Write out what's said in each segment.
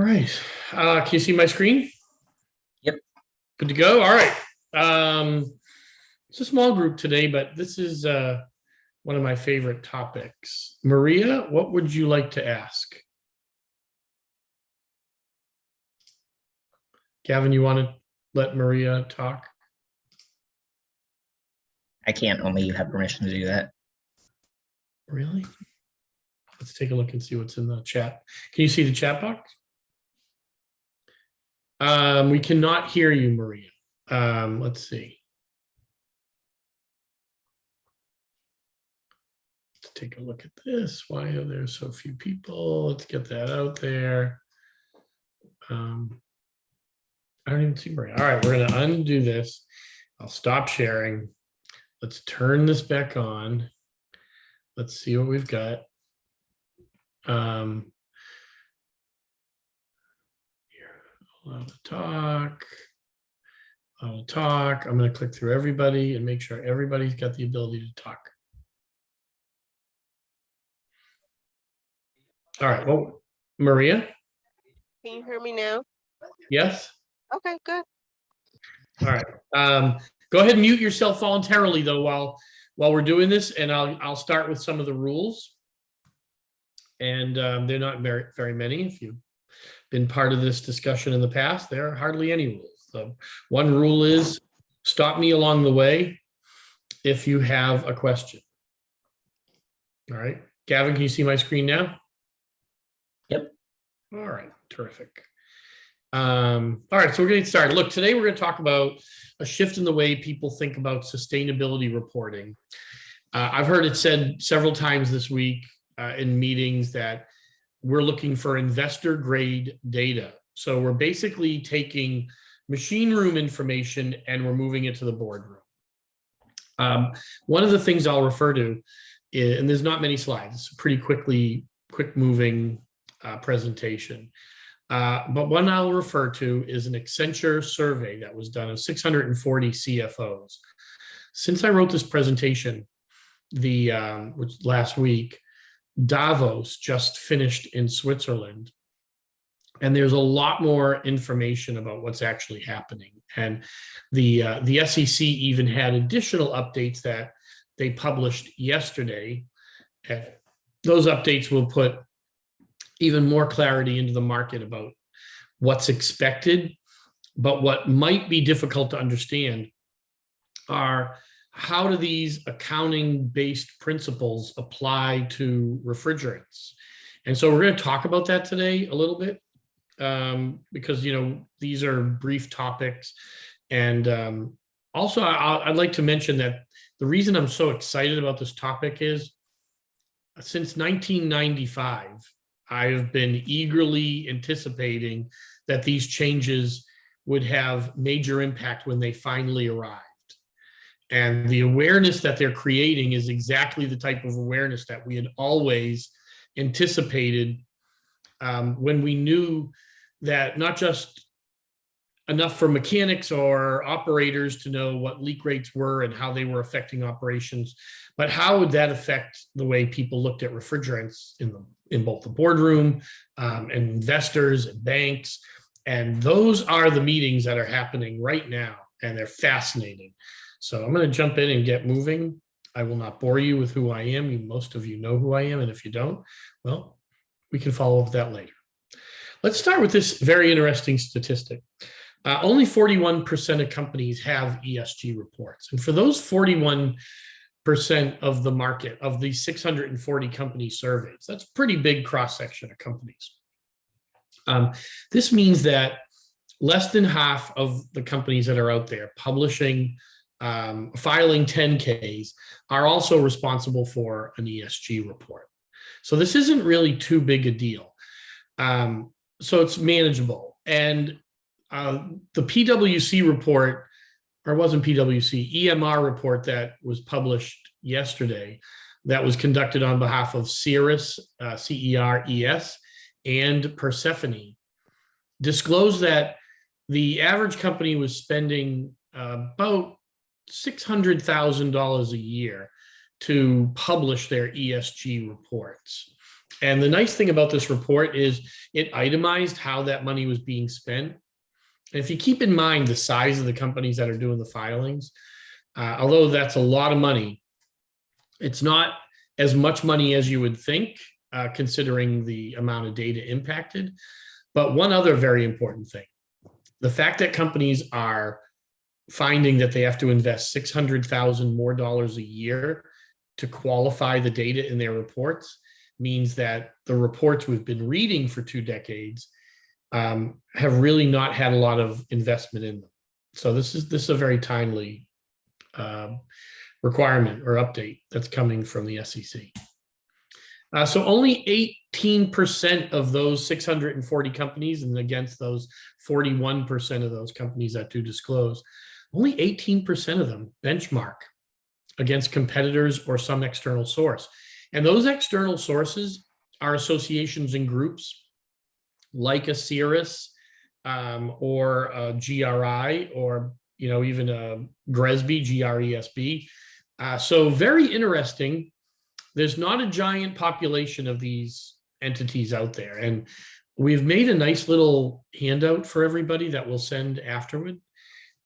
right. Can you see my screen? Yep. Good to go. All right. It's a small group today, but this is one of my favorite topics. Maria, what would you like to ask? Gavin, you want to let Maria talk? I can't, only you have permission to do that. Really? Let's take a look and see what's in the chat. Can you see the chat box? We cannot hear you, Maria. Let's see. Let's take a look at this. Why are there so few people? Let's get that out there. I don't even see Maria. All right, we're going to undo this. I'll stop sharing. Let's turn this back on. Let's see what we've got. Here, allow to talk. Allow to talk. I'm going to click through everybody and make sure everybody's got the ability to talk. All right. Well, Maria? Can you hear me now? Yes. Okay, good. All right. Go ahead and mute yourself voluntarily, though, while we're doing this, and I'll start with some of the rules. And they're not very many. If you've been part of this discussion in the past, there are hardly any rules. So one rule is stop me along the way if you have a question. All right. Gavin, can you see my screen now? Yep. All right. Terrific. All right, so we're going to get started. Look, today we're going to talk about a shift in the way people think about sustainability reporting. I've heard it said several times this week in meetings that we're looking for investor grade data. So we're basically taking machine room information and we're moving it to the boardroom. One of the things I'll refer to, and there's not many slides, it's a pretty quick moving presentation. But one I'll refer to is an Accenture survey that was done of 640 CFOs. Since I wrote this presentation, which last week, Davos just finished in Switzerland, and there's a lot more information about what's actually happening. And the SEC even had additional updates that they published yesterday. And those updates will put even more clarity into the market about what's expected. But what might be difficult to understand are how do these accounting-based principles apply to refrigerants? And so we're going to talk about that today a little bit because, these are brief topics. And also, I'd like to mention that the reason I'm so excited about this topic is since 1995, I have been eagerly anticipating that these changes would have major impact when they finally arrived. And the awareness that they're creating is exactly the type of awareness that we had always anticipated when we knew that not just enough for mechanics or operators to know what leak rates were and how they were affecting operations, but how would that affect the way people looked at refrigerants in both the boardroom and investors and banks. And those are the meetings that are happening right now, and they're fascinating. So I'm going to jump in and get moving. I will not bore you with who I am. Most of you know who I am, and if you don't, well, we can follow up with that later. Let's start with this very interesting statistic. Only 41% of companies have ESG reports. And for those 41% of the market, of the 640 company surveys, that's a pretty big cross-section of companies. This means that less than half of the companies that are out there publishing, filing 10Ks are also responsible for an ESG report. So this isn't really too big a deal. So it's manageable. And the PwC report, or it wasn't PwC, EMR report that was published yesterday that was conducted on behalf of CERES, CERES, and Persephone, disclosed that the average company was spending about $600,000 a year to publish their ESG reports. And the nice thing about this report is it itemized how that money was being spent. And if you keep in mind the size of the companies that are doing the filings, although that's a lot of money, it's not as much money as you would think, considering the amount of data impacted. But one other very important thing, the fact that companies are finding that they have to invest $600,000 more a year to qualify the data in their reports means that the reports we've been reading for 2 decades have really not had a lot of investment in them. So this is a very timely requirement or update that's coming from the SEC. So only 18% of those 640 companies, and against those 41% of those companies that do disclose, only 18% of them benchmark against competitors or some external source. And those external sources are associations and groups like a CIRRUS or a GRI, or even a GRESB, GRESB. So very interesting. There's not a giant population of these entities out there. And we've made a nice little handout for everybody that we'll send afterward.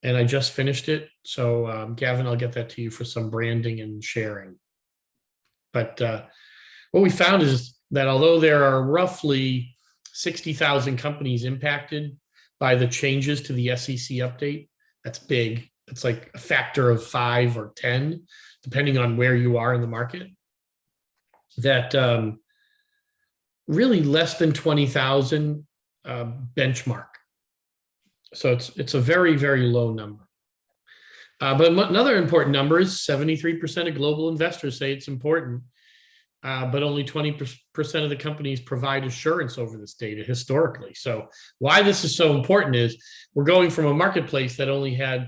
And I just finished it. So Gavin, I'll get that to you for some branding and sharing. But what we found is that although there are roughly 60,000 companies impacted by the changes to the SEC update, that's big. It's like a factor of 5 or 10, depending on where you are in the market. That really less than 20,000 benchmark. So it's a very, very low number. But another important number is 73% of global investors say it's important, but only 20% of the companies provide assurance over this data historically. So why this is so important is we're going from a marketplace that only had,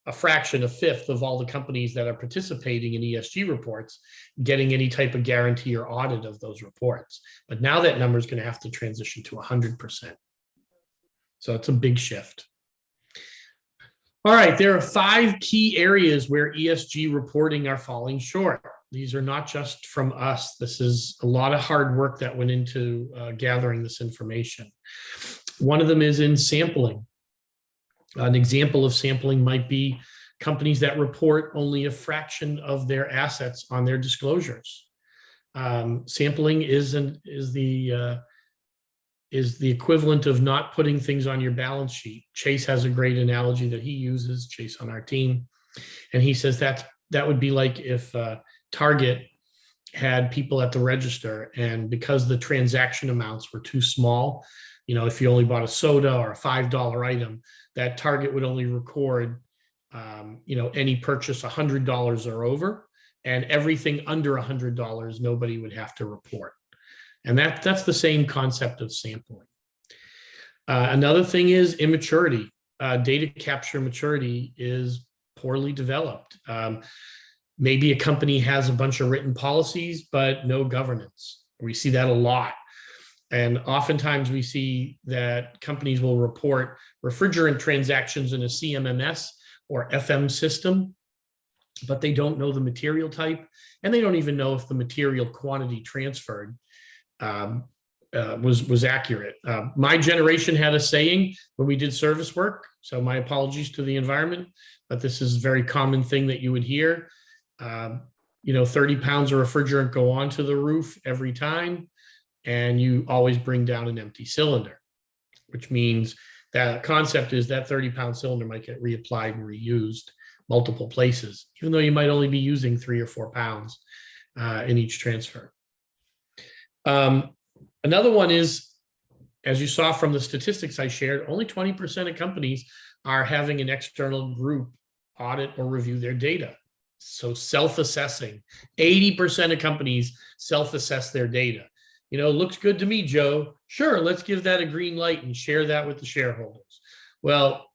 a fraction, a fifth of all the companies that are participating in ESG reports getting any type of guarantee or audit of those reports. But now that number is going to have to transition to 100%. So it's a big shift. All right, there are 5 key areas where ESG reporting are falling short. These are not just from us. This is a lot of hard work that went into gathering this information. One of them is in sampling. An example of sampling might be companies that report only a fraction of their assets on their disclosures. Sampling is the equivalent of not putting things on your balance sheet. Chase has a great analogy that he uses, Chase on our team, and he says that would be like if Target had people at the register, and because the transaction amounts were too small, if you only bought a soda or a $5 item, that Target would only record, any purchase $100 or over, and everything under $100, nobody would have to report. And that's the same concept of sampling. Another thing is immaturity. Data capture maturity is poorly developed. Maybe a company has a bunch of written policies, but no governance. We see that a lot. And oftentimes we see that companies will report refrigerant transactions in a CMMS or FM system, but they don't know the material type, and they don't even know if the material quantity transferred was accurate. My generation had a saying when we did service work, so my apologies to the environment, but this is a very common thing that you would hear. 30 pounds of refrigerant go onto the roof every time, and you always bring down an empty cylinder, which means that concept is that 30-pound cylinder might get reapplied and reused multiple places, even though you might only be using 3 or 4 pounds in each transfer. Another one is, as you saw from the statistics I shared, only 20% of companies are having an external group audit or review their data. So self-assessing, 80% of companies self-assess their data. Looks good to me, Joe. Sure, let's give that a green light and share that with the shareholders. Well,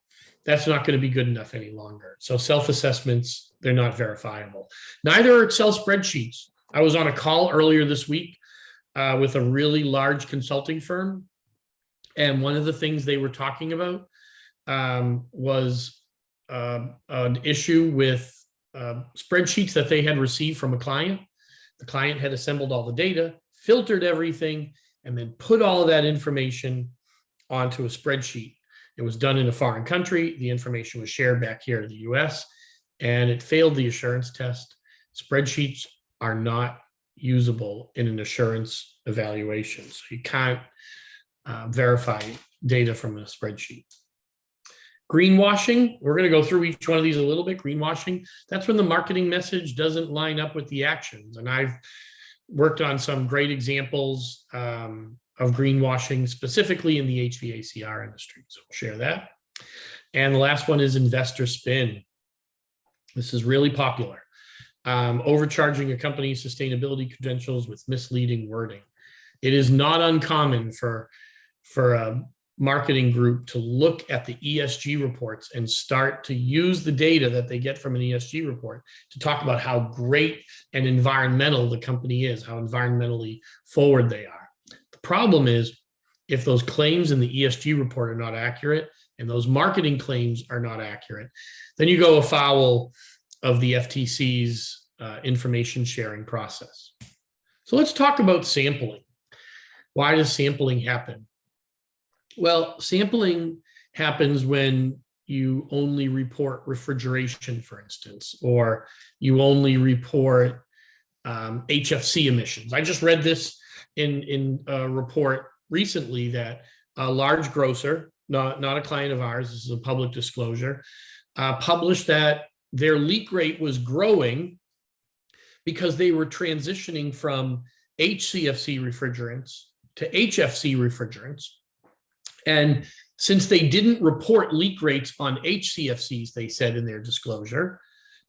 that's not going to be good enough any longer. So self-assessments, they're not verifiable. Neither are Excel spreadsheets. I was on a call earlier this week with a really large consulting firm, and one of the things they were talking about was an issue with spreadsheets that they had received from a client. The client had assembled all the data, filtered everything, and then put all of that information onto a spreadsheet. It was done in a foreign country. The information was shared back here to the US, and it failed the assurance test. Spreadsheets are not usable in an assurance evaluation. So you can't verify data from a spreadsheet. Greenwashing, we're going to go through each one of these a little bit. Greenwashing, that's when the marketing message doesn't line up with the actions. And I've worked on some great examples of greenwashing, specifically in the HVACR industry. So we'll share that. And the last one is investor spin. This is really popular. Overcharging a company's sustainability credentials with misleading wording. It is not uncommon for a marketing group to look at the ESG reports and start to use the data that they get from an ESG report to talk about how great and environmental the company is, how environmentally forward they are. The problem is, if those claims in the ESG report are not accurate and those marketing claims are not accurate, then you go afoul of the FTC's information sharing process. So let's talk about sampling. Why does sampling happen? Well, sampling happens when you only report refrigeration, for instance, or you only report HFC emissions. I just read this in a report recently that a large grocer, not a client of ours, this is a public disclosure, published that their leak rate was growing because they were transitioning from HCFC refrigerants to HFC refrigerants. And since they didn't report leak rates on HCFCs, they said in their disclosure,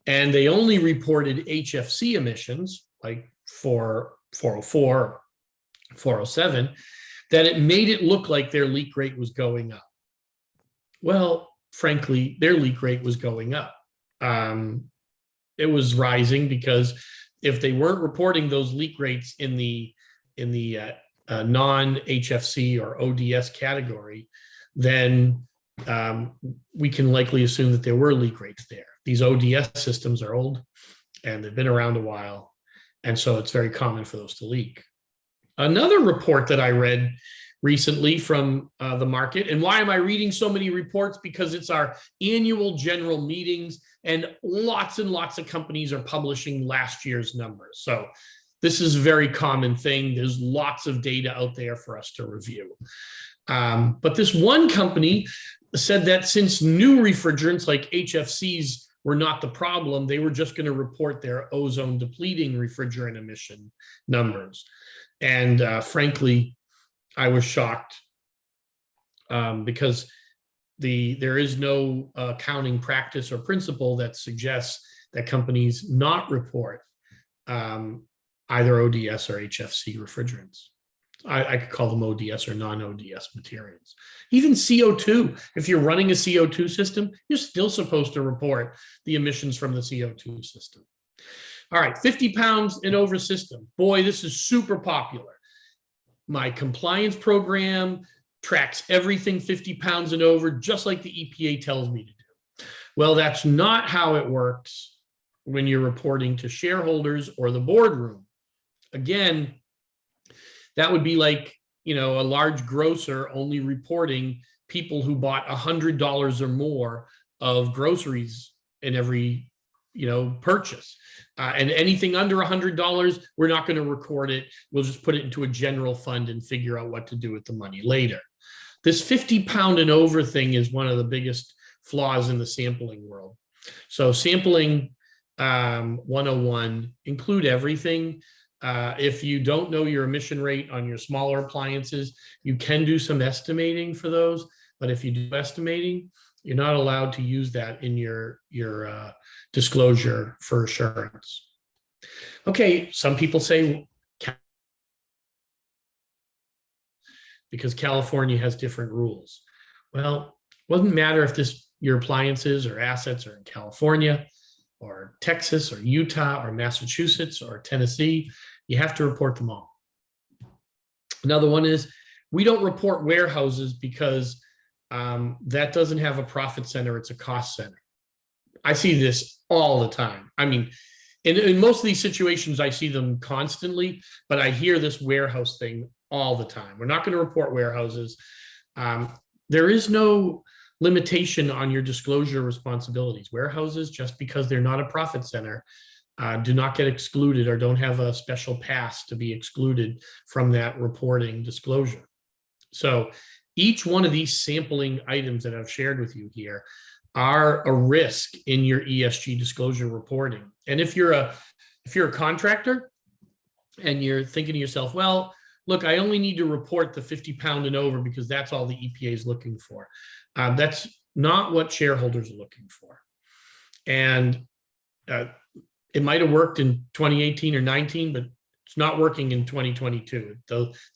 and they only reported HFC emissions, like 404, 407, that it made it look like their leak rate was going up. Well, frankly, their leak rate was going up. It was rising because if they weren't reporting those leak rates in the non-HFC or ODS category, then we can likely assume that there were leak rates there. These ODS systems are old and they've been around a while, and so it's very common for those to leak. Another report that I read recently from the market, and why am I reading so many reports? Because it's our annual general meetings and lots of companies are publishing last year's numbers. So this is a very common thing. There's lots of data out there for us to review. But this one company said that since new refrigerants like HFCs were not the problem, they were just going to report their ozone depleting refrigerant emission numbers. And frankly, I was shocked because there is no accounting practice or principle that suggests that companies not report either ODS or HFC refrigerants. I could call them ODS or non-ODS materials. Even CO2, if you're running a CO2 system, you're still supposed to report the emissions from the CO2 system. All right, 50 pounds and over system. Boy, this is super popular. My compliance program tracks everything 50 pounds and over, just like the EPA tells me to do. Well, that's not how it works when you're reporting to shareholders or the boardroom. Again, that would be like, a large grocer only reporting people who bought $100 or more of groceries in every, purchase. And anything under $100, we're not going to record it. We'll just put it into a general fund and figure out what to do with the money later. This 50 pound and over thing is one of the biggest flaws in the sampling world. So sampling 101, include everything. If you don't know your emission rate on your smaller appliances, you can do some estimating for those. But if you do estimating, you're not allowed to use that in your disclosure for assurance. Okay, some people say because California has different rules. Well, it doesn't matter if your appliances or assets are in California or Texas or Utah or Massachusetts or Tennessee. You have to report them all. Another one is we don't report warehouses because that doesn't have a profit center, it's a cost center. I see this all the time. I mean, in most of these situations, I see them constantly, but I hear this warehouse thing all the time. We're not going to report warehouses. There is no limitation on your disclosure responsibilities. Warehouses, just because they're not a profit center, do not get excluded or don't have a special pass to be excluded from that reporting disclosure. So each one of these sampling items that I've shared with you here are a risk in your ESG disclosure reporting. And if you're a contractor and you're thinking to yourself, well, look, I only need to report the 50 pound and over because that's all the EPA is looking for. That's not what shareholders are looking for. And it might have worked in 2018 or 19, but it's not working in 2022.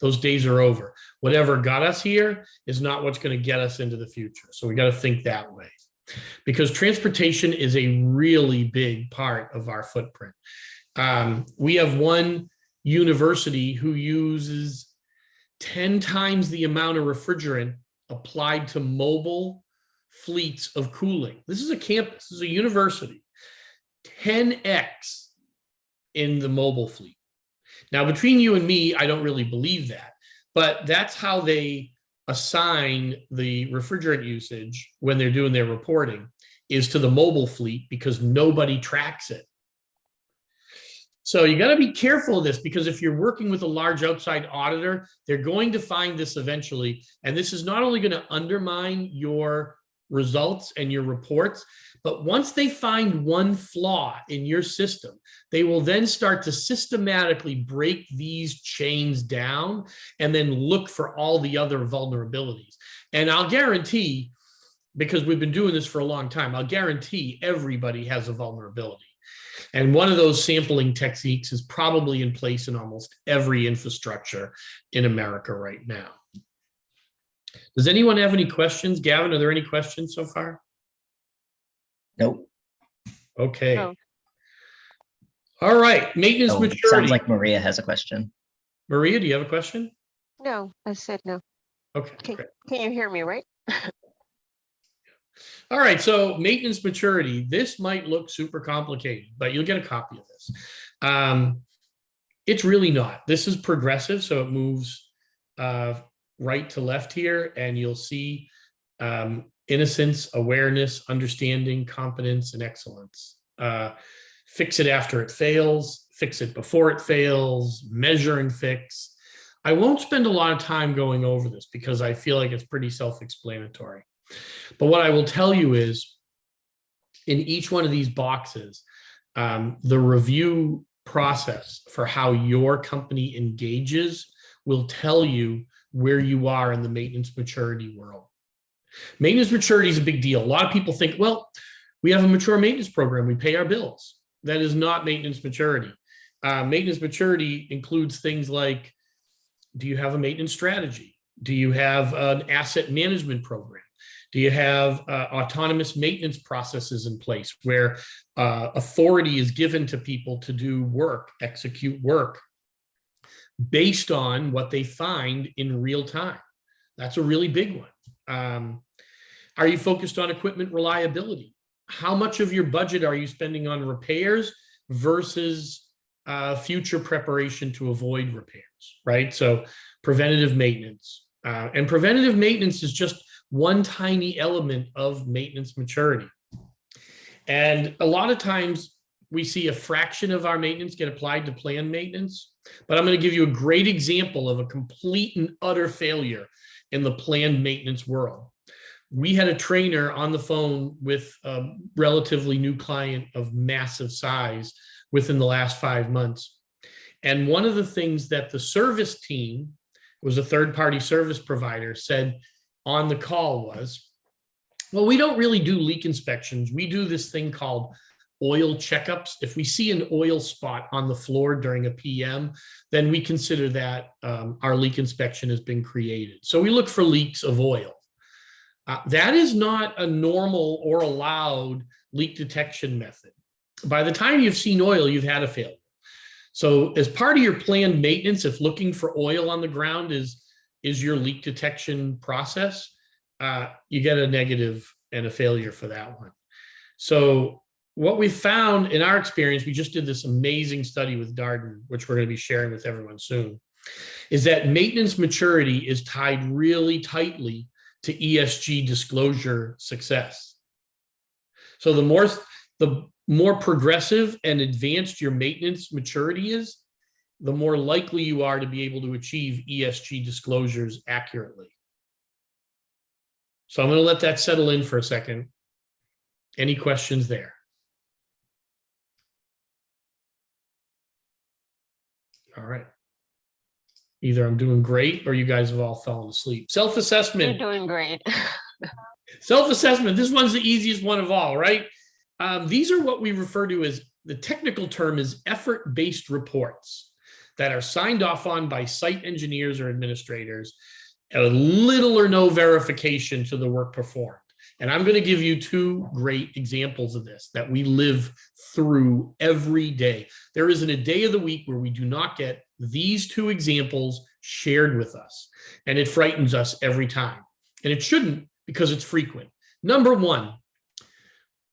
Those days are over. Whatever got us here is not what's going to get us into the future. So we got to think that way, because transportation is a really big part of our footprint. We have one university who uses 10 times the amount of refrigerant applied to mobile fleets of cooling. This is a campus, this is a university. 10x in the mobile fleet. Now, between you and me, I don't really believe that, but that's how they assign the refrigerant usage when they're doing their reporting, is to the mobile fleet, because nobody tracks it. So you got to be careful of this, because if you're working with a large outside auditor, they're going to find this eventually. And this is not only going to undermine your results and your reports, but once they find one flaw in your system, they will then start to systematically break these chains down and then look for all the other vulnerabilities. And I'll guarantee, because we've been doing this for a long time, I'll guarantee everybody has a vulnerability. And one of those sampling techniques is probably in place in almost every infrastructure in America right now. Does anyone have any questions? Gavin, are there any questions so far? Nope. Okay. No. All right. Maintenance Oh, maturity. sounds like Maria has a question. Maria, do you have a question? No, I said no. Okay. Great. Can you hear me, right? All right. So maintenance maturity. This might look super complicated, but you'll get a copy of this. It's really not. This is progressive, so it moves right to left here, and you'll see innocence, awareness, understanding, competence, and excellence. Fix it after it fails, fix it before it fails, measure and fix. I won't spend a lot of time going over this because I feel like it's pretty self-explanatory. But what I will tell you is, in each one of these boxes, the review process for how your company engages will tell you where you are in the maintenance maturity world. Maintenance maturity is a big deal. A lot of people think, well, we have a mature maintenance program, we pay our bills. That is not maintenance maturity. Maintenance maturity includes things like, do you have a maintenance strategy? Do you have an asset management program? Do you have autonomous maintenance processes in place where authority is given to people to do work, execute work based on what they find in real time? That's a really big one. Are you focused on equipment reliability? How much of your budget are you spending on repairs versus future preparation to avoid repairs, right? So preventative maintenance. And preventative maintenance is just one tiny element of maintenance maturity. And a lot of times we see a fraction of our maintenance get applied to planned maintenance, but I'm going to give you a great example of a complete and utter failure in the planned maintenance world. We had a trainer on the phone with a relatively new client of massive size within the last 5 months. And one of the things that the service team, was a third-party service provider, said on the call was, well, we don't really do leak inspections. We do this thing called oil checkups. If we see an oil spot on the floor during a PM, then we consider that our leak inspection has been created. So we look for leaks of oil. That is not a normal or allowed leak detection method. By the time you've seen oil, you've had a failure. So as part of your planned maintenance, if looking for oil on the ground is your leak detection process, you get a negative and a failure for that one. So what we found in our experience, we just did this amazing study with Darden, which we're going to be sharing with everyone soon, is that maintenance maturity is tied really tightly to ESG disclosure success. So the more progressive and advanced your maintenance maturity is, the more likely you are to be able to achieve ESG disclosures accurately. So I'm going to let that settle in for a second. Any questions there? All right. Either I'm doing great or you guys have all fallen asleep. You're Self-assessment. doing great. Self-assessment. This one's the easiest one of all, right? These are what we refer to as, the technical term is effort-based reports that are signed off on by site engineers or administrators, little or no verification to the work performed. And I'm going to give you two great examples of this that we live through every day. There isn't a day of the week where we do not get these two examples shared with us. And it frightens us every time. And it shouldn't, because it's frequent. Number one,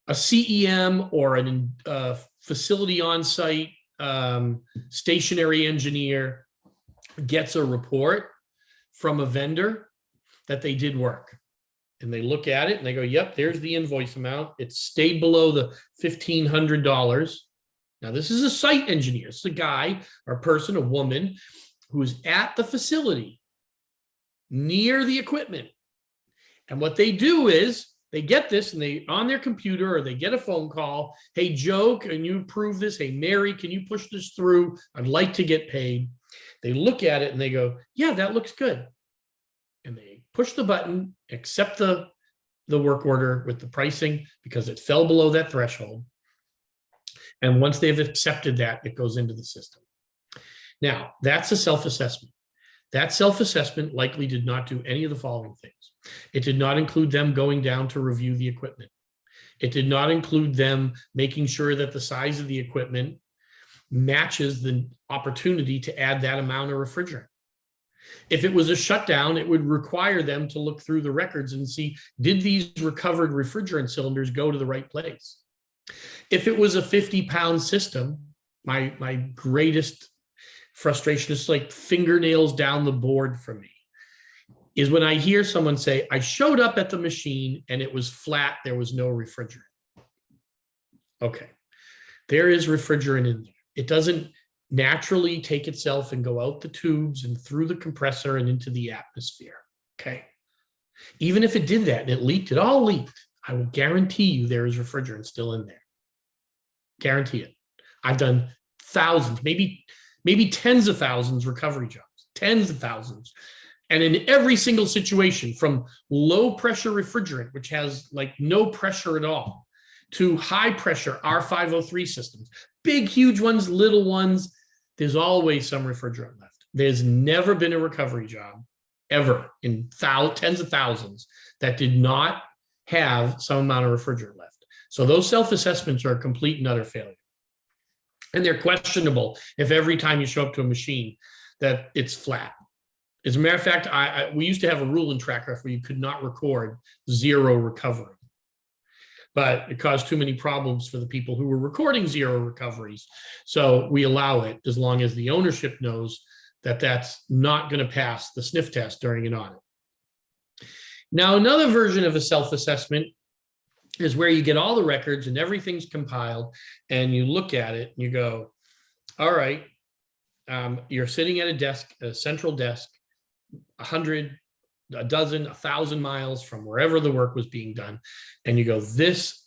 a CEM or a facility on-site stationary engineer gets a report from a vendor that they did work. And they look at it and they go, yep, there's the invoice amount. It stayed below the $1,500. Now, this is a site engineer. It's a guy or person, a woman, who's at the facility near the equipment. And what they do is they get this and they on their computer, or they get a phone call. Hey, Joe, can you approve this? Hey, Mary, can you push this through? I'd like to get paid. They look at it and they go, yeah, that looks good. And they push the button, accept the work order with the pricing because it fell below that threshold. And once they've accepted that, it goes into the system. Now, that's a self-assessment. That self-assessment likely did not do any of the following things. It did not include them going down to review the equipment. It did not include them making sure that the size of the equipment matches the opportunity to add that amount of refrigerant. If it was a shutdown, it would require them to look through the records and see, did these recovered refrigerant cylinders go to the right place? If it was a 50-pound system, my greatest frustration is like fingernails down the board for me, is when I hear someone say, I showed up at the machine and it was flat, there was no refrigerant. Okay, there is refrigerant in there. It doesn't naturally take itself and go out the tubes and through the compressor and into the atmosphere, okay? Even if it did that and it leaked, it all leaked, I will guarantee you there is refrigerant still in there. Guarantee it. I've done thousands, maybe tens of thousands recovery jobs, tens of thousands. And in every single situation, from low pressure refrigerant, which has like no pressure at all, to high pressure R503 systems, big, huge ones, little ones, there's always some refrigerant left. There's never been a recovery job ever in tens of thousands that did not have some amount of refrigerant left. So those self-assessments are a complete and utter failure. And they're questionable if every time you show up to a machine that it's flat. As a matter of fact, we used to have a rule in TrackRef where you could not record zero recovery. But it caused too many problems for the people who were recording zero recoveries. So we allow it as long as the ownership knows that that's not going to pass the sniff test during an audit. Now, another version of a self-assessment is where you get all the records and everything's compiled and you look at it and you go, all right, you're sitting at a desk, a central desk, 100, a dozen, 1,000 miles from wherever the work was being done. And you go, this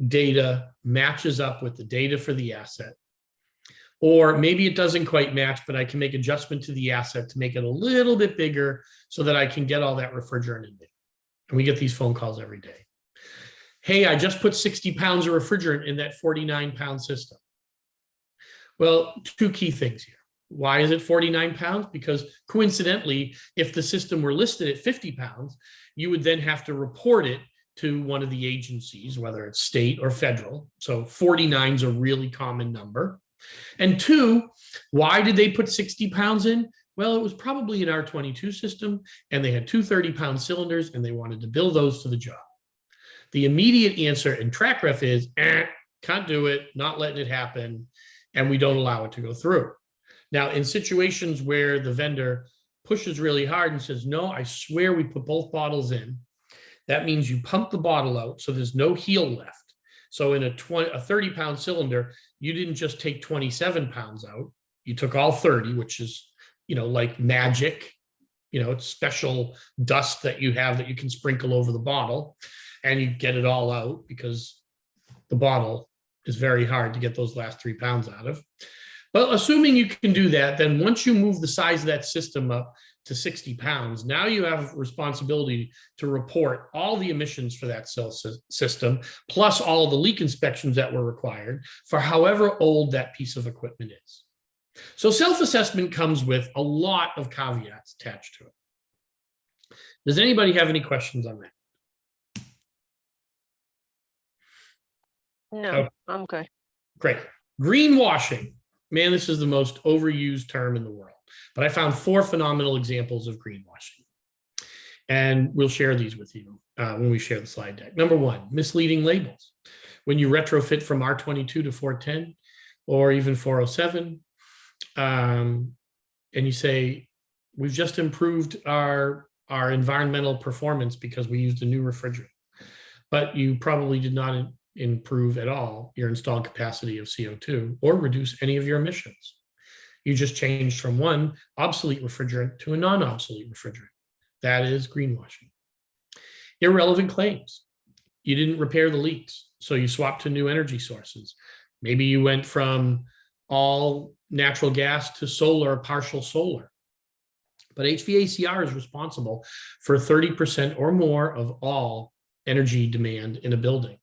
data matches up with the data for the asset. Or maybe it doesn't quite match, but I can make adjustment to the asset to make it a little bit bigger so that I can get all that refrigerant in there. And we get these phone calls every day. Hey, I just put 60 pounds of refrigerant in that 49-pound system. Well, two key things here. Why is it 49 pounds? Because coincidentally, if the system were listed at 50 pounds, you would then have to report it to one of the agencies, whether it's state or federal. So 49 is a really common number. And two, why did they put 60 pounds in? Well, it was probably an R22 system and they had two 30-pound cylinders and they wanted to bill those to the job. The immediate answer in TrackRef is, can't do it, not letting it happen, and we don't allow it to go through. Now, in situations where the vendor pushes really hard and says, no, I swear we put both bottles in, that means you pump the bottle out so there's no heel left. So in a 30-pound cylinder, you didn't just take 27 pounds out, you took all 30, which is, like magic. It's special dust that you have that you can sprinkle over the bottle, and you get it all out because the bottle is very hard to get those last 3 pounds out of. But assuming you can do that, then once you move the size of that system up to 60 pounds, now you have responsibility to report all the emissions for that cell system, plus all of the leak inspections that were required for however old that piece of equipment is. So self-assessment comes with a lot of caveats attached to it. Does anybody have any questions on that? No, Okay. I'm good. Great. Greenwashing. Man, this is the most overused term in the world. But I found 4 phenomenal examples of greenwashing. And we'll share these with you when we share the slide deck. Number 1, misleading labels. When you retrofit from R22 to 410 or even 407, and you say, we've just improved our environmental performance because we used a new refrigerant. But you probably did not improve at all your installed capacity of CO2 or reduce any of your emissions. You just changed from one obsolete refrigerant to a non-obsolete refrigerant. That is greenwashing. Irrelevant claims. You didn't repair the leaks, so you swapped to new energy sources. Maybe you went from all natural gas to solar, partial solar. But HVACR is responsible for 30% or more of all energy demand in a building.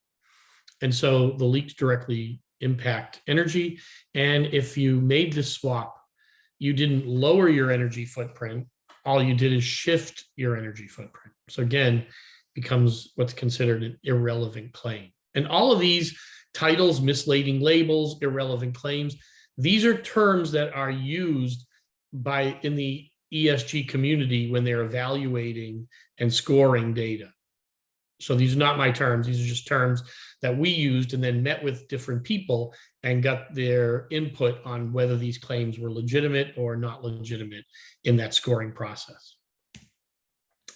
And so the leaks directly impact energy. And if you made this swap, you didn't lower your energy footprint. All you did is shift your energy footprint. So again, becomes what's considered an irrelevant claim. And all of these titles, misleading labels, irrelevant claims, these are terms that are used in the ESG community when they're evaluating and scoring data. So these are not my terms. These are just terms that we used and then met with different people and got their input on whether these claims were legitimate or not legitimate in that scoring process.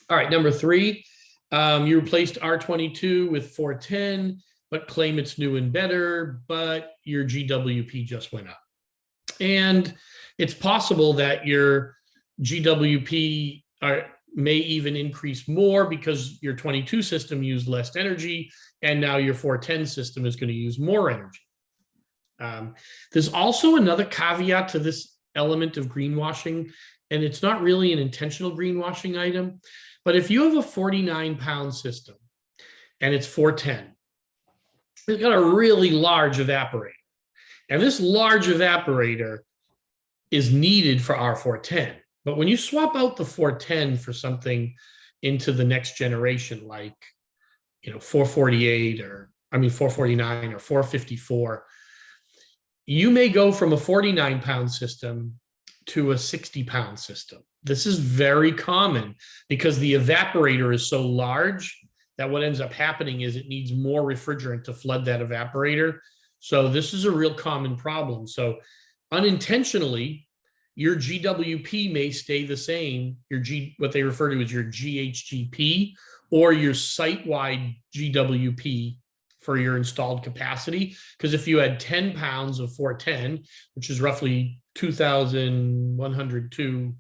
All right, number 3, you replaced R22 with 410, but claim it's new and better, but your GWP just went up. And it's possible that your GWP may even increase more because your 22 system used less energy, and now your 410 system is going to use more energy. There's also another caveat to this element of greenwashing, and it's not really an intentional greenwashing item, but if you have a 49-pound system and it's 410, it's got a really large evaporator, and this large evaporator is needed for R410. But when you swap out the 410 for something into the next generation, like 448 or 449 or 454, you may go from a 49-pound system to a 60-pound system. This is very common because the evaporator is so large that what ends up happening is it needs more refrigerant to flood that evaporator. So this is a real common problem. So unintentionally, your GWP may stay the same, what they refer to as your GHGP, or your site-wide GWP for your installed capacity. Because if you had 10 pounds of 410, which is roughly 2,102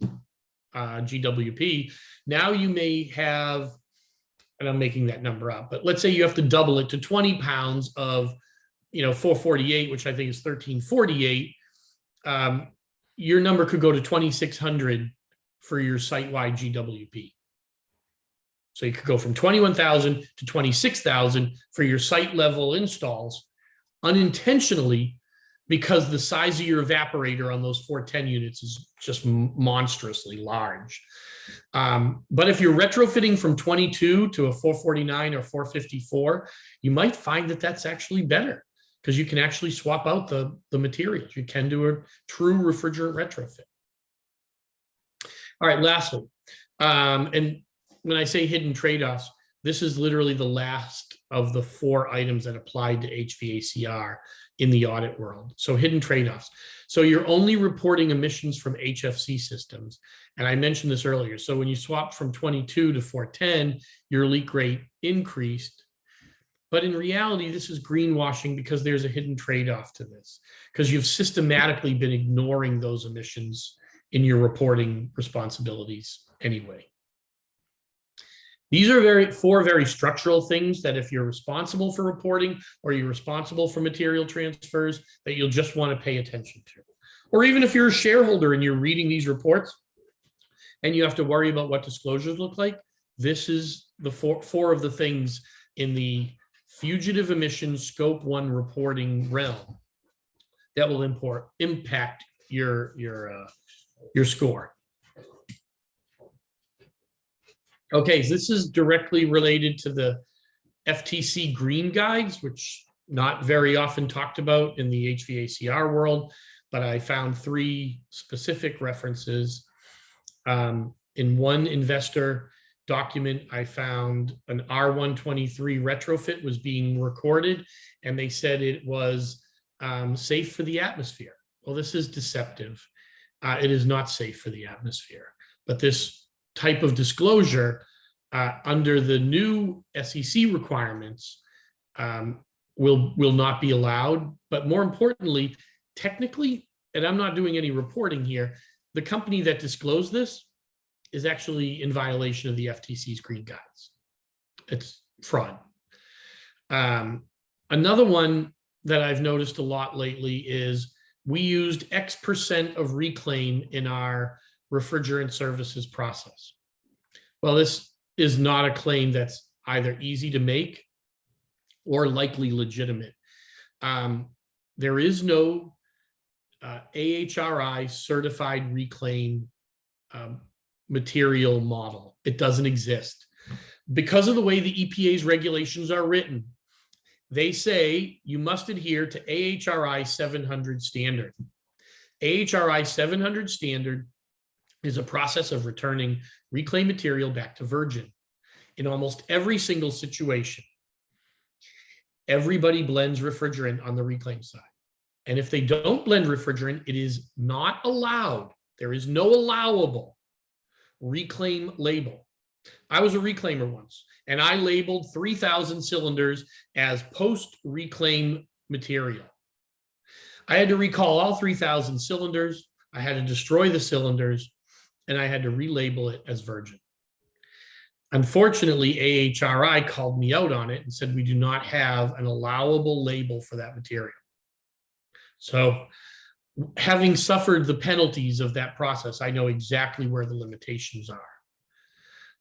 GWP, now you may have, and I'm making that number up, but let's say you have to double it to 20 pounds of 448, which I think is 1348. Your number could go to 2,600 for your site-wide GWP. So you could go from 21,000 to 26,000 for your site level installs unintentionally because the size of your evaporator on those 410 units is just monstrously large. But if you're retrofitting from 22 to a 449 or 454, you might find that that's actually better, because you can actually swap out the materials. You can do a true refrigerant retrofit. All right, lastly, and when I say hidden trade-offs, This is literally the last of the 4 items that applied to HVACR in the audit world. So hidden trade-offs. So you're only reporting emissions from HFC systems. And I mentioned this earlier. So when you swap from 22 to 410, your leak rate increased. But in reality, this is greenwashing because there's a hidden trade-off to this, because you've systematically been ignoring those emissions in your reporting responsibilities anyway. These are 4 very structural things that if you're responsible for reporting or you're responsible for material transfers, that you'll just want to pay attention to. Or even if you're a shareholder and you're reading these reports and you have to worry about what disclosures look like, this is the four of the things in the fugitive emissions scope 1 reporting realm that will impact your score. Okay, so this is directly related to the FTC Green Guides, which not very often talked about in the HVACR world, but I found 3 specific references. In one investor document, I found an R123 retrofit was being recorded, and they said it was safe for the atmosphere. Well, this is deceptive. It is not safe for the atmosphere, but this type of disclosure under the new SEC requirements will not be allowed. But more importantly, technically, and I'm not doing any reporting here, the company that disclosed this is actually in violation of the FTC's Green Guides. It's fraud. Another one that I've noticed a lot lately is we used X% of reclaim in our refrigerant services process. Well, this is not a claim that's either easy to make or likely legitimate. There is no AHRI certified reclaim material model. It doesn't exist. Because of the way the EPA's regulations are written, they say you must adhere to AHRI 700 standard. AHRI 700 standard is a process of returning reclaimed material back to virgin. In almost every single situation, everybody blends refrigerant on the reclaim side. And if they don't blend refrigerant, it is not allowed. There is no allowable reclaim label. I was a reclaimer once, and I labeled 3,000 cylinders as post-reclaim material. I had to recall all 3,000 cylinders. I had to destroy the cylinders, and I had to relabel it as virgin. Unfortunately, AHRI called me out on it and said we do not have an allowable label for that material. So having suffered the penalties of that process, I know exactly where the limitations are.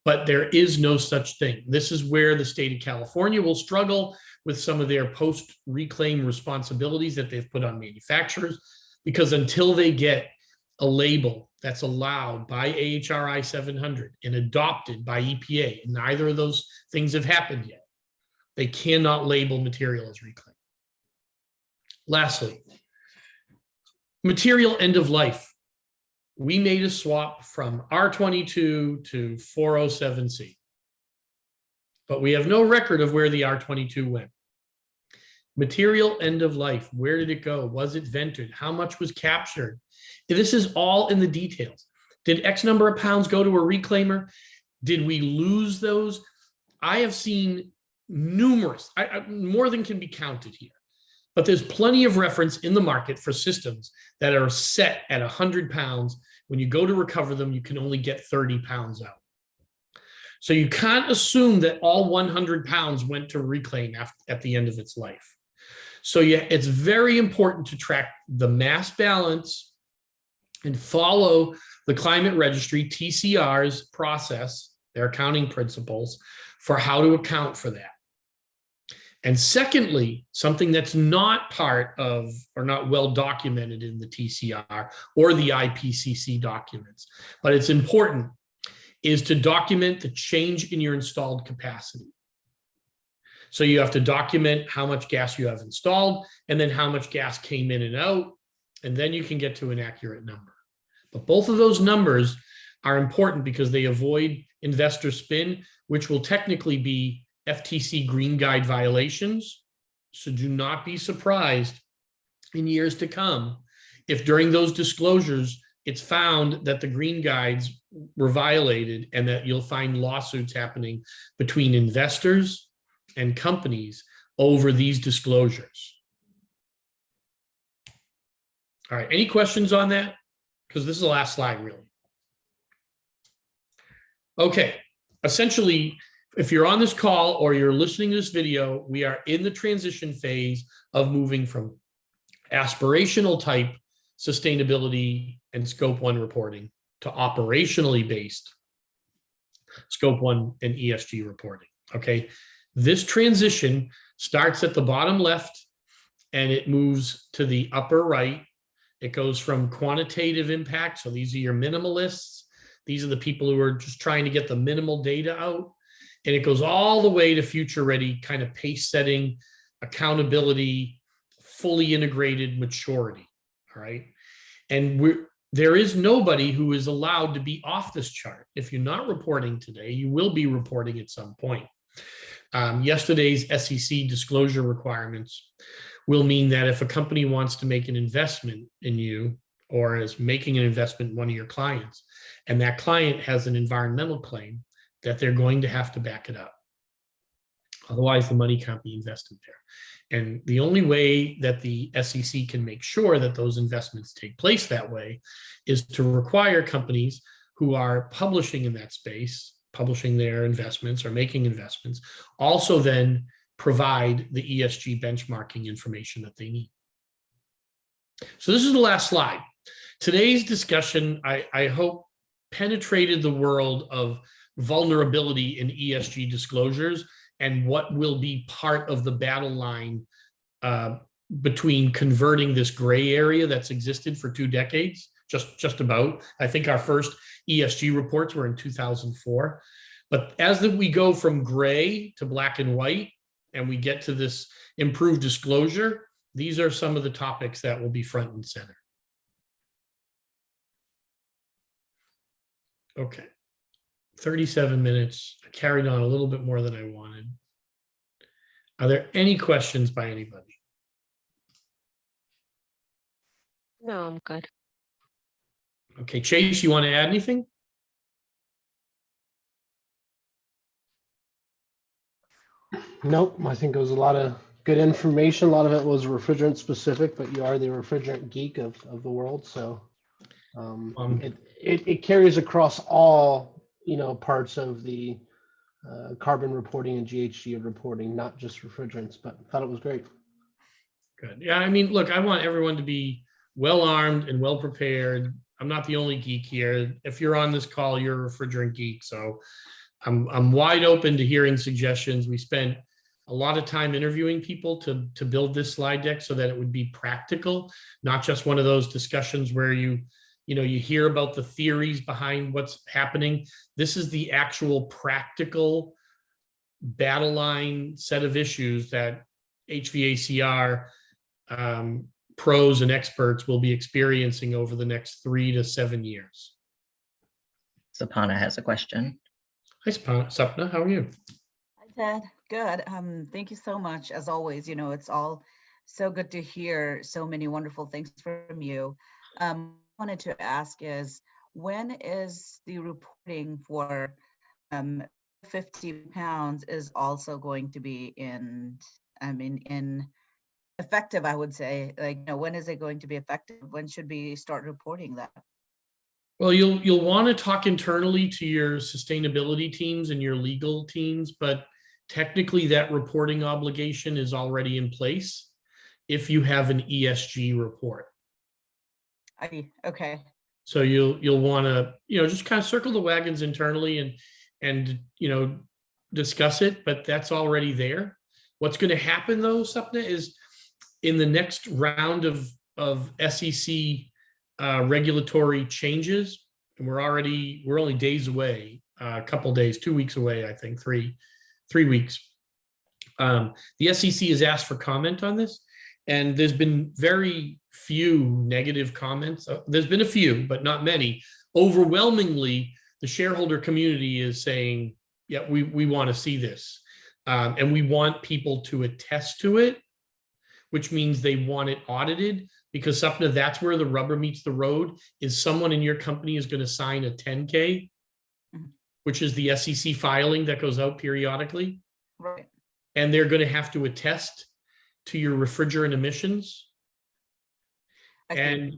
But there is no such thing. This is where the state of California will struggle with some of their post-reclaim responsibilities that they've put on manufacturers, because until they get a label that's allowed by AHRI 700 and adopted by EPA, and neither of those things have happened yet, they cannot label material as reclaim. Lastly, material end of life. We made a swap from R22 to 407C, but we have no record of where the R22 went. Material end of life, where did it go? Was it vented? How much was captured? This is all in the details. Did X number of pounds go to a reclaimer? Did we lose those? I have seen numerous, more than can be counted here, but there's plenty of reference in the market for systems that are set at 100 pounds. When you go to recover them, you can only get 30 pounds out. So you can't assume that all 100 pounds went to reclaim at the end of its life. So yeah, it's very important to track the mass balance and follow the climate registry TCR's process, their accounting principles for how to account for that. And secondly, something that's not part of or not well documented in the TCR or the IPCC documents, but it's important, is to document the change in your installed capacity. So you have to document how much gas you have installed and then how much gas came in and out, and then you can get to an accurate number. But both of those numbers are important because they avoid investor spin, which will technically be FTC Green Guide violations. So do not be surprised in years to come if during those disclosures it's found that the Green Guides were violated, and that you'll find lawsuits happening between investors and companies over these disclosures. All right, any questions on that? Because this is the last slide, really. Okay, essentially, if you're on this call or you're listening to this video, we are in the transition phase of moving from aspirational type sustainability and scope 1 reporting to operationally based scope 1 and ESG reporting. Okay, this transition starts at the bottom left and it moves to the upper right. It goes from quantitative impact, so these are your minimalists. These are the people who are just trying to get the minimal data out. And it goes all the way to future ready, kind of pace setting, accountability, fully integrated maturity. All right. And there is nobody who is allowed to be off this chart. If you're not reporting today, you will be reporting at some point. Yesterday's SEC disclosure requirements will mean that if a company wants to make an investment in you, or is making an investment in one of your clients, and that client has an environmental claim, that they're going to have to back it up. Otherwise, the money can't be invested there. And the only way that the SEC can make sure that those investments take place that way is to require companies who are publishing in that space, publishing their investments or making investments, also then provide the ESG benchmarking information that they need. So this is the last slide. Today's discussion, I hope, penetrated the world of vulnerability in ESG disclosures and what will be part of the battle line between converting this gray area that's existed for 2 decades, just about. I think our first ESG reports were in 2004. But as we go from gray to black and white, and we get to this improved disclosure, these are some of the topics that will be front and center. Okay, 37 minutes. I carried on a little bit more than I wanted. Are there any questions by anybody? No, I'm good. Okay, Chase, you want to add anything? Nope, I think it was a lot of good information. A lot of it was refrigerant specific, but you are the refrigerant geek of the world. So it carries across all, parts of the carbon reporting and GHG reporting, not just refrigerants, but I thought it was great. Good. Yeah, I mean, look, I want everyone to be well armed and well prepared. I'm not the only geek here. If you're on this call, you're a refrigerant geek. So I'm wide open to hearing suggestions. We spent a lot of time interviewing people to build this slide deck so that it would be practical, not just one of those discussions where you hear about the theories behind what's happening. This is the actual practical battle line set of issues that HVACR pros and experts will be experiencing over the next 3 to 7 years. Sapana has a question. Hi, Sapna, how are you? Hi, Ted. Good. Thank you so much. As always, it's all so good to hear so many wonderful things from you. Wanted to ask is, when is the reporting for 50 pounds is also going to be in effective, I would say, when is it going to be effective? When should we start reporting that? Well, you'll want to talk internally to your sustainability teams and your legal teams, but technically that reporting obligation is already in place if you have an ESG report. Okay. So you'll want to just kind of circle the wagons internally and discuss it, but that's already there. What's going to happen though, Sapna, is in the next round of SEC regulatory changes, and we're only days away, a couple days, 2 weeks away, I think, three weeks. The SEC has asked for comment on this, and there's been very few negative comments. There's been a few, but not many, overwhelmingly, the shareholder community is saying, yeah, we want to see this. And we want people to attest to it, which means they want it audited, because Sapna, that's where the rubber meets the road, is someone in your company is going to sign a 10K, which is the SEC filing that goes out periodically. Right. And they're going to have to attest to your refrigerant emissions. I see. And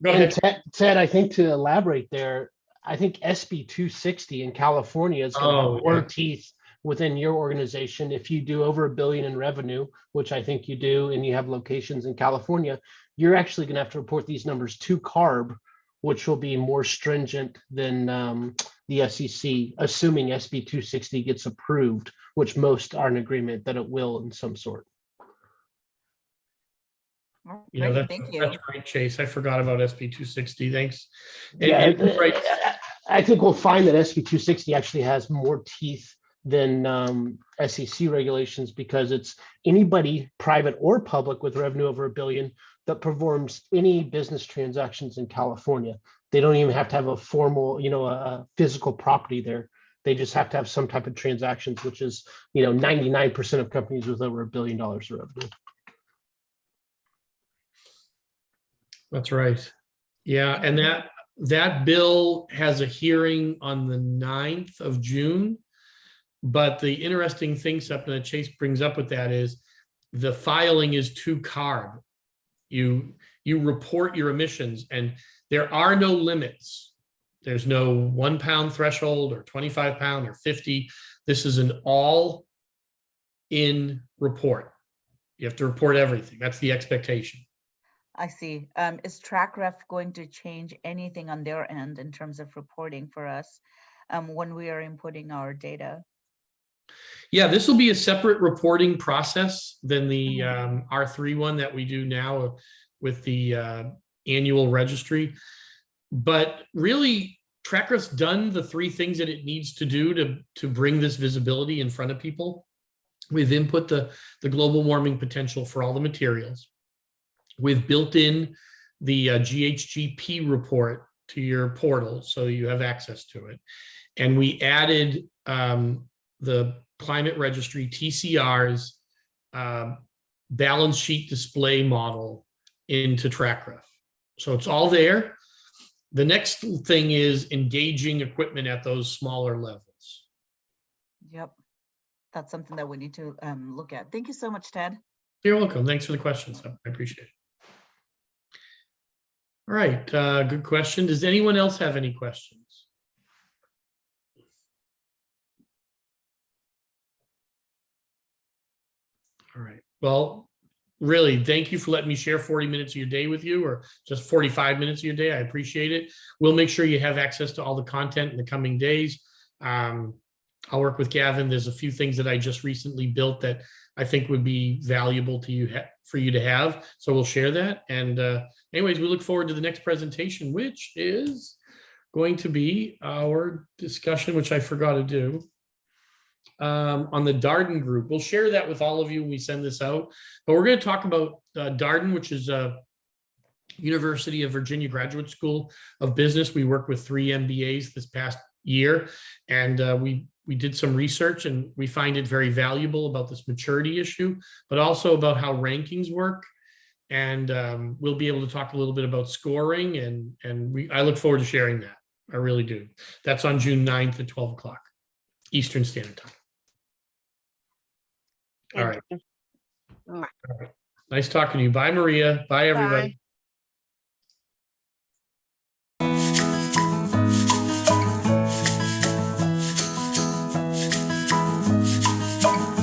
go And ahead. Ted, I think to elaborate there, I think SB 260 in California is going to Oh, have more yeah. teeth within your organization. If you do over $1 billion in revenue, which I think you do, and you have locations in California, you're actually going to have to report these numbers to CARB, which will be more stringent than the SEC, assuming SB 260 gets approved, which most are in agreement that it will in some sort. All Yeah, right, thank you. that's right, Chase. I forgot about SB 260. Thanks. And- Yeah, and you're right. I think we'll find that SB 260 actually has more teeth than SEC regulations, because it's anybody, private or public, with revenue over $1 billion that performs any business transactions in California. They don't even have to have a formal, a physical property there. They just have to have some type of transactions, which is, 99% of companies with over $1 billion of revenue. That's right. Yeah, and that bill has a hearing on the 9th of June. But the interesting thing, something that Chase brings up with that, is the filing is to CARB. You report your emissions, and there are no limits. There's no 1 pound threshold or 25 pound or 50. This is an all in report. You have to report everything. That's the expectation. I see. Is TrackRef going to change anything on their end in terms of reporting for us when we are inputting our data? Yeah, this will be a separate reporting process than the R3 one that we do now with the annual registry. But really, TrackRef's done the 3 things that it needs to do to bring this visibility in front of people. We've input the global warming potential for all the materials. We've built in the GHGP report to your portal, so you have access to it. And we added the climate registry TCR's balance sheet display model into TrackRef. So it's all there. The next thing is engaging equipment at those smaller levels. Yep. That's something that we need to look at. Thank you so much, Ted. You're welcome. Thanks for the questions. I appreciate it. All right, good question. Does anyone else have any questions? All right, well, really, thank you for letting me share 40 minutes of your day with you, or just 45 minutes of your day. I appreciate it. We'll make sure you have access to all the content in the coming days. I'll work with Gavin. There's a few things that I just recently built that I think would be valuable to you for you to have. So we'll share that. And anyways, we look forward to the next presentation, which is going to be our discussion, which I forgot to do, on the Darden group. We'll share that with all of you when we send this out. But we're going to talk about Darden, which is a University of Virginia Graduate School of Business. We worked with 3 MBAs this past year, and we did some research, and we find it very valuable about this maturity issue, but also about how rankings work. And we'll be able to talk a little bit about scoring, and I look forward to sharing that. I really do. That's on June 9th at 12 o'clock Eastern Standard Time. All right. Thank you. Nice talking to you. Bye, Maria. Bye, everybody. Bye.